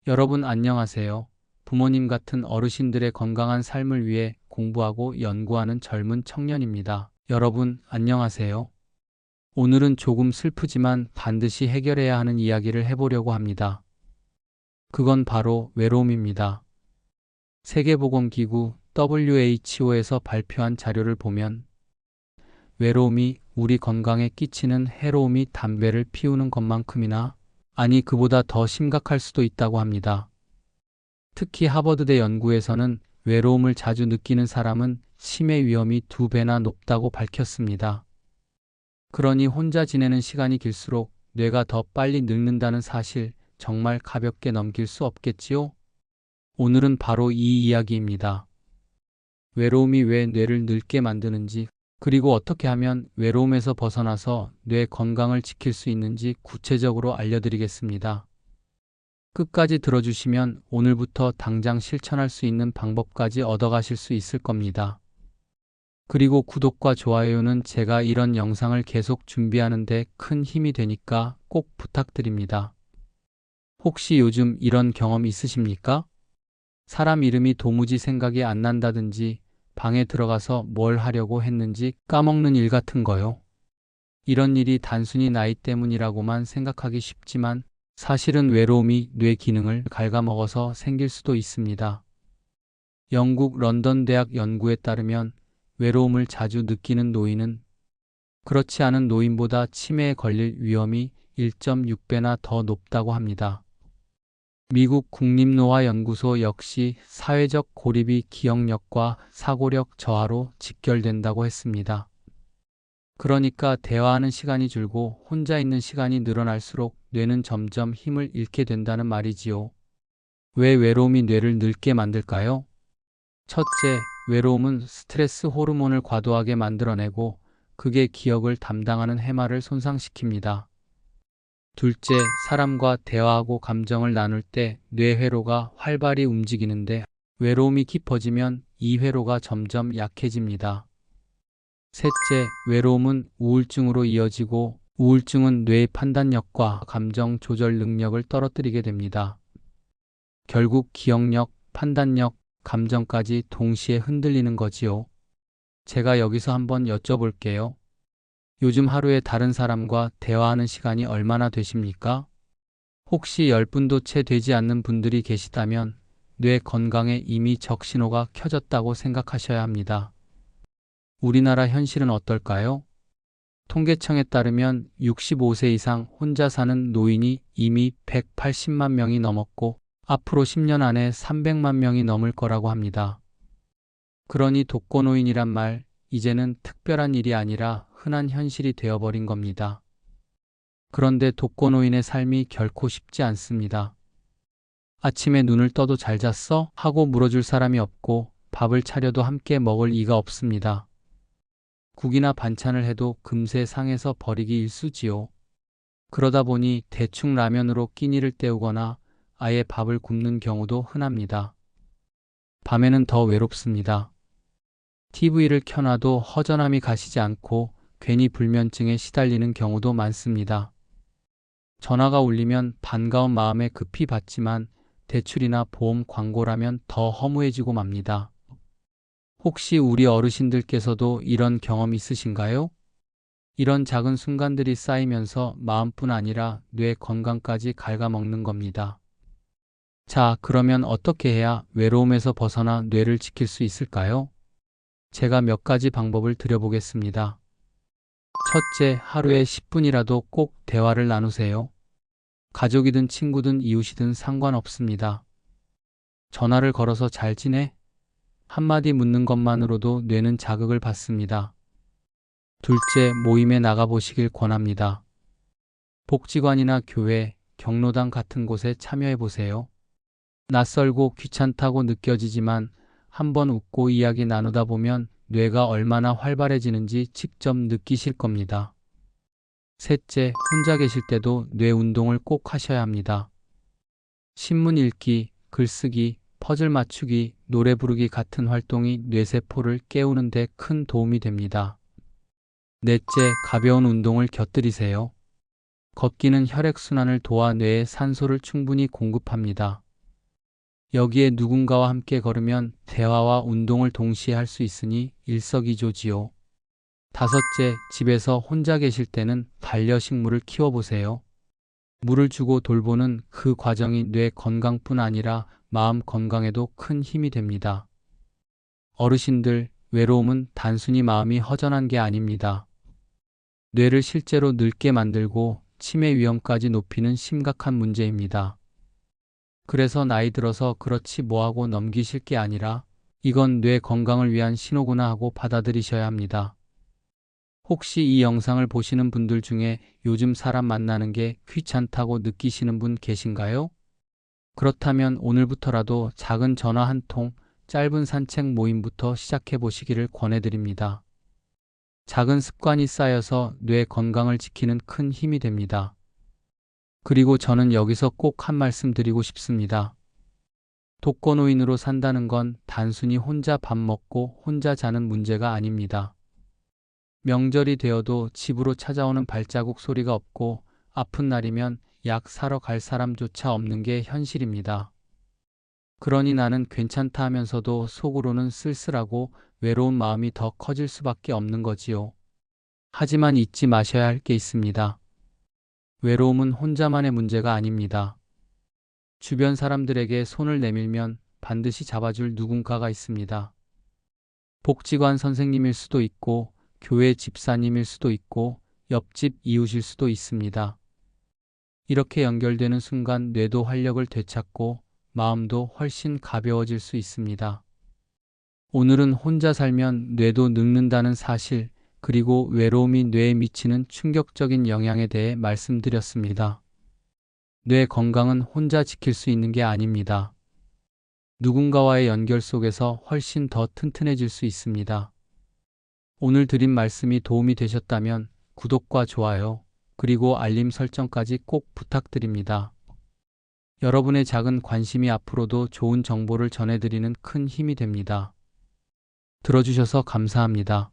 여러분 안녕하세요. 부모님 같은 어르신들의 건강한 삶을 위해 공부하고 연구하는 젊은 청년입니다. 여러분 안녕하세요. 오늘은 조금 슬프지만 반드시 해결해야 하는 이야기를 해보려고 합니다. 그건 바로 외로움입니다. 세계보건기구 WHO에서 발표한 자료를 보면 외로움이 우리 건강에 끼치는 해로움이 담배를 피우는 것만큼이나 아니 그보다 더 심각할 수도 있다고 합니다. 특히 하버드대 연구에서는 외로움을 자주 느끼는 사람은 치매 위험이 2배나 높다고 밝혔습니다. 그러니 혼자 지내는 시간이 길수록 뇌가 더 빨리 늙는다는 사실 정말 가볍게 넘길 수 없겠지요? 오늘은 바로 이 이야기입니다. 외로움이 왜 뇌를 늙게 만드는지, 그리고 어떻게 하면 외로움에서 벗어나서 뇌 건강을 지킬 수 있는지 구체적으로 알려드리겠습니다. 끝까지 들어주시면 오늘부터 당장 실천할 수 있는 방법까지 얻어가실 수 있을 겁니다. 그리고 구독과 좋아요는 제가 이런 영상을 계속 준비하는데 큰 힘이 되니까 꼭 부탁드립니다. 혹시 요즘 이런 경험 있으십니까? 사람 이름이 도무지 생각이 안 난다든지 방에 들어가서 뭘 하려고 했는지 까먹는 일 같은 거요. 이런 일이 단순히 나이 때문이라고만 생각하기 쉽지만 사실은 외로움이 뇌 기능을 갉아먹어서 생길 수도 있습니다. 영국 런던 대학 연구에 따르면 외로움을 자주 느끼는 노인은 그렇지 않은 노인보다 치매에 걸릴 위험이 1.6배나 더 높다고 합니다. 미국 국립노화연구소 역시 사회적 고립이 기억력과 사고력 저하로 직결된다고 했습니다. 그러니까 대화하는 시간이 줄고 혼자 있는 시간이 늘어날수록 뇌는 점점 힘을 잃게 된다는 말이지요. 왜 외로움이 뇌를 늙게 만들까요? 첫째, 외로움은 스트레스 호르몬을 과도하게 만들어내고 그게 기억을 담당하는 해마를 손상시킵니다. 둘째, 사람과 대화하고 감정을 나눌 때 뇌회로가 활발히 움직이는데 외로움이 깊어지면 이 회로가 점점 약해집니다. 셋째, 외로움은 우울증으로 이어지고 우울증은 뇌의 판단력과 감정 조절 능력을 떨어뜨리게 됩니다. 결국 기억력, 판단력, 감정까지 동시에 흔들리는 거지요. 제가 여기서 한번 여쭤볼게요. 요즘 하루에 다른 사람과 대화하는 시간이 얼마나 되십니까? 혹시 10분도 채 되지 않는 분들이 계시다면 뇌 건강에 이미 적신호가 켜졌다고 생각하셔야 합니다. 우리나라 현실은 어떨까요? 통계청에 따르면 65세 이상 혼자 사는 노인이 이미 180만 명이 넘었고 앞으로 10년 안에 300만 명이 넘을 거라고 합니다. 그러니 독거노인이란 말, 이제는 특별한 일이 아니라 흔한 현실이 되어버린 겁니다. 그런데 독거노인의 삶이 결코 쉽지 않습니다. 아침에 눈을 떠도 잘 잤어? 하고 물어줄 사람이 없고 밥을 차려도 함께 먹을 이가 없습니다. 국이나 반찬을 해도 금세 상해서 버리기 일쑤지요. 그러다 보니 대충 라면으로 끼니를 때우거나 아예 밥을 굶는 경우도 흔합니다. 밤에는 더 외롭습니다. TV를 켜놔도 허전함이 가시지 않고 괜히 불면증에 시달리는 경우도 많습니다. 전화가 울리면 반가운 마음에 급히 받지만 대출이나 보험 광고라면 더 허무해지고 맙니다. 혹시 우리 어르신들께서도 이런 경험 있으신가요? 이런 작은 순간들이 쌓이면서 마음뿐 아니라 뇌 건강까지 갉아먹는 겁니다. 자, 그러면 어떻게 해야 외로움에서 벗어나 뇌를 지킬 수 있을까요? 제가 몇 가지 방법을 드려보겠습니다. 첫째, 하루에 10분이라도 꼭 대화를 나누세요. 가족이든 친구든 이웃이든 상관없습니다. 전화를 걸어서 잘 지내? 한마디 묻는 것만으로도 뇌는 자극을 받습니다. 둘째, 모임에 나가보시길 권합니다. 복지관이나 교회, 경로당 같은 곳에 참여해보세요. 낯설고 귀찮다고 느껴지지만 한번 웃고 이야기 나누다 보면 뇌가 얼마나 활발해지는지 직접 느끼실 겁니다. 셋째, 혼자 계실 때도 뇌 운동을 꼭 하셔야 합니다. 신문 읽기, 글쓰기, 퍼즐 맞추기, 노래 부르기 같은 활동이 뇌세포를 깨우는 데 큰 도움이 됩니다. 넷째, 가벼운 운동을 곁들이세요. 걷기는 혈액순환을 도와 뇌에 산소를 충분히 공급합니다. 여기에 누군가와 함께 걸으면 대화와 운동을 동시에 할 수 있으니 일석이조지요. 다섯째, 집에서 혼자 계실 때는 반려식물을 키워보세요. 물을 주고 돌보는 그 과정이 뇌 건강뿐 아니라 마음 건강에도 큰 힘이 됩니다. 어르신들, 외로움은 단순히 마음이 허전한 게 아닙니다. 뇌를 실제로 늙게 만들고 치매 위험까지 높이는 심각한 문제입니다. 그래서 나이 들어서 그렇지 뭐하고 넘기실 게 아니라 이건 뇌 건강을 위한 신호구나 하고 받아들이셔야 합니다. 혹시 이 영상을 보시는 분들 중에 요즘 사람 만나는 게 귀찮다고 느끼시는 분 계신가요? 그렇다면 오늘부터라도 작은 전화 한 통, 짧은 산책 모임부터 시작해 보시기를 권해드립니다. 작은 습관이 쌓여서 뇌 건강을 지키는 큰 힘이 됩니다. 그리고 저는 여기서 꼭 한 말씀 드리고 싶습니다. 독거노인으로 산다는 건 단순히 혼자 밥 먹고 혼자 자는 문제가 아닙니다. 명절이 되어도 집으로 찾아오는 발자국 소리가 없고 아픈 날이면 약 사러 갈 사람조차 없는 게 현실입니다. 그러니 나는 괜찮다 하면서도 속으로는 쓸쓸하고 외로운 마음이 더 커질 수밖에 없는 거지요. 하지만 잊지 마셔야 할 게 있습니다. 외로움은 혼자만의 문제가 아닙니다. 주변 사람들에게 손을 내밀면 반드시 잡아줄 누군가가 있습니다. 복지관 선생님일 수도 있고, 교회 집사님일 수도 있고, 옆집 이웃일 수도 있습니다. 이렇게 연결되는 순간 뇌도 활력을 되찾고 마음도 훨씬 가벼워질 수 있습니다. 오늘은 혼자 살면 뇌도 늙는다는 사실, 그리고 외로움이 뇌에 미치는 충격적인 영향에 대해 말씀드렸습니다. 뇌 건강은 혼자 지킬 수 있는 게 아닙니다. 누군가와의 연결 속에서 훨씬 더 튼튼해질 수 있습니다. 오늘 드린 말씀이 도움이 되셨다면 구독과 좋아요, 그리고 알림 설정까지 꼭 부탁드립니다. 여러분의 작은 관심이 앞으로도 좋은 정보를 전해드리는 큰 힘이 됩니다. 들어주셔서 감사합니다.